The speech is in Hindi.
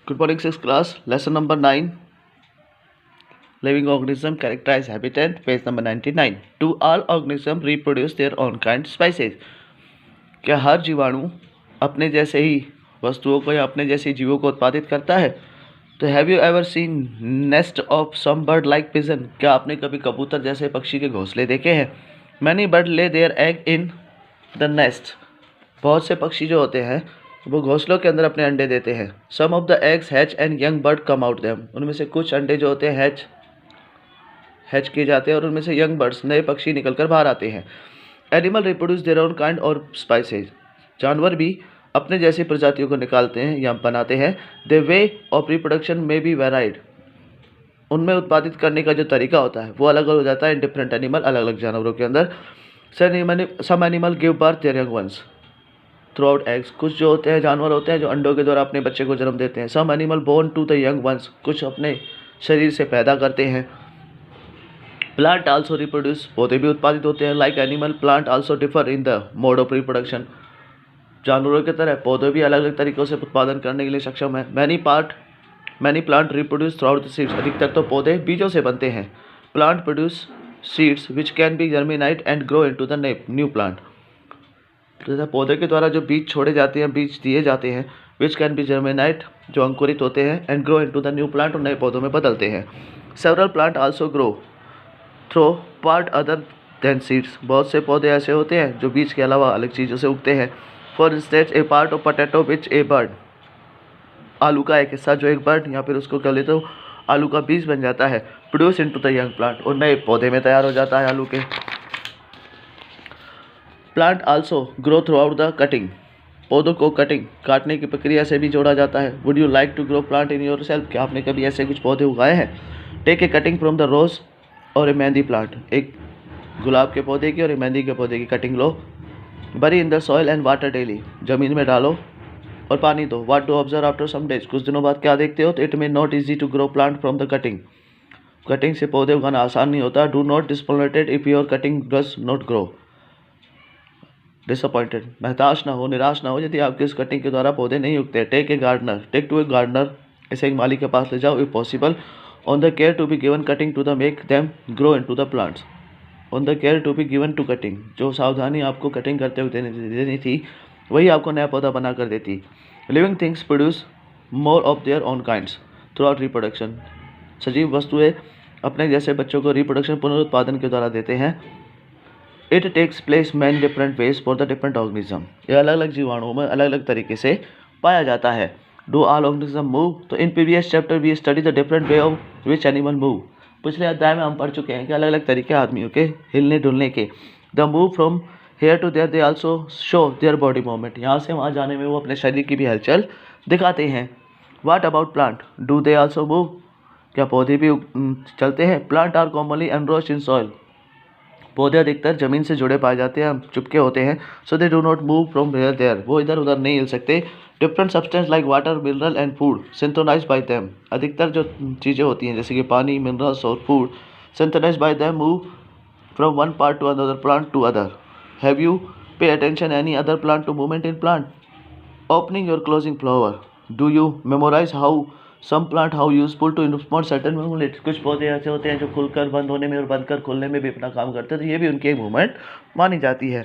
Good morning, sixth class. Lesson number 9. Living organism characterize habitat. Page number 99. Do all organisms reproduce their own kind species? क्या हर जीवाणु अपने जैसे ही वस्तुओं को या अपने जैसे जीवों को उत्पादित करता है? तो have you ever seen nest of some bird like pigeon? क्या आपने कभी कबूतर जैसे पक्षी के घोंसले देखे हैं? Many bird lay their egg in the nest. बहुत से पक्षी जो होते हैं वो घोंसलों के अंदर अपने अंडे देते हैं. Some of the eggs hatch and young bird come out them. उनमें से कुछ अंडे जो होते हैं हैच किए जाते हैं और उनमें से यंग बर्ड्स नए पक्षी निकलकर बाहर आते हैं. Animal reproduce their own kind और स्पाइसेज. जानवर भी अपने जैसी प्रजातियों को निकालते हैं या बनाते हैं. द वे ऑफ रिप्रोडक्शन में बी वेराइड. उनमें उत्पादित करने का जो तरीका होता है वो अलग अलग हो जाता है इन डिफरेंट एनिमल, अलग अलग जानवरों के अंदर. Some animal give birth their young ones through out eggs. कुछ जो होते हैं जानवर होते हैं जो अंडों के द्वारा अपने बच्चे को जन्म देते हैं. Some animal born to the young ones. कुछ अपने शरीर से पैदा करते हैं. Plant also reproduce. पौधे भी उत्पादित होते हैं. Like animal plant also differ in the mode of reproduction. जानवरों की तरह पौधे भी अलग अलग तरीकों से उत्पादन करने के लिए सक्षम है. Many plant reproduce through out the seeds. अधिकतर तो पौधे बीजों से बनते हैं. Plant produce seeds which can be germinate and grow into the new plant. तो पौधे के द्वारा जो बीज छोड़े जाते हैं, बीज दिए जाते हैं, विच कैन बी जर्मिनेट, जो अंकुरित होते हैं, and grow into the new plant, और नए पौधों में बदलते हैं. Several plant also grow through part other than seeds. बहुत से पौधे ऐसे होते हैं जो बीज के अलावा अलग चीज़ों से उगते हैं. For instance A part of potato which A bird. आलू का एक हिस्सा जो एक बर्ड या फिर उसको कह लेते हो आलू का बीज बन जाता है. Produce into the young plant, और नए पौधे में तैयार हो जाता है आलू के. Plant also grow through out the cutting. पौधों को काटने की प्रक्रिया से भी जोड़ा जाता है. Would you like to grow plant in your self. क्या आपने कभी ऐसे कुछ पौधे उगाए हैं? Take a cutting from the rose और ए मेहंदी प्लांट. एक गुलाब के पौधे की और एक मेहंदी के पौधे की कटिंग लो. Bury in the soil and water daily. ज़मीन में डालो और पानी दो. What to observe after some days. कुछ दिनों बाद क्या देखते हो? तो it may not easy to grow plant from the cutting. Cutting से पौधे उगाना आसान नहीं होता. Do not disappointed if your cutting does not grow. Disappointed, महताश ना हो, निराश ना हो यदि आपके उस कटिंग के द्वारा पौधे नहीं उगते. Take to a gardener. इसे एक माली के पास ले जाओ if possible. On the care to be given cutting to the make them grow into the plants. On the care to be given to cutting. जो सावधानी आपको कटिंग करते हुए देनी थी वही आपको नया पौधा बना कर देती. Living things produce more of their own kinds through out reproduction. सजीव वस्तुएं अपने जैसे बच्चों को रिप्रोडक्शन पुनरुत्पादन के द्वारा देते हैं. It takes place many different ways for the different organism. यह अलग अलग जीवाणुओं में अलग अलग तरीके से पाया जाता है. Do all organism move. तो in previous chapter we study the different way of which animal move. पिछले अध्याय में हम पढ़ चुके हैं कि अलग अलग तरीके आदमियों के हिलने डुलने के. The move from here to there they also show their body movement. यहाँ से वहाँ जाने में वो अपने शरीर की भी हलचल दिखाते हैं. What about plant. Do they also move. क्या पौधे भी चलते हैं? Plant are commonly anchored in soil. पौधे अधिकतर जमीन से जुड़े पाए जाते हैं, चुपके होते हैं. So they do not move from here there. वो इधर उधर नहीं हिल सकते. Different substance like water, mineral and food synthesized by them. अधिकतर जो चीज़ें होती हैं जैसे कि पानी, मिनरल्स और food synthesized by them move from one part to another plant to other. Have you pay attention any other plant to movement in plant. Opening और closing flower. Do you memorize how some plant how useful to respond certain movement. कुछ पौधे ऐसे होते हैं जो खुलकर बंद होने में और बंद कर खुलने में भी अपना काम करते हैं, तो ये भी उनकी एक मूवमेंट मानी जाती है.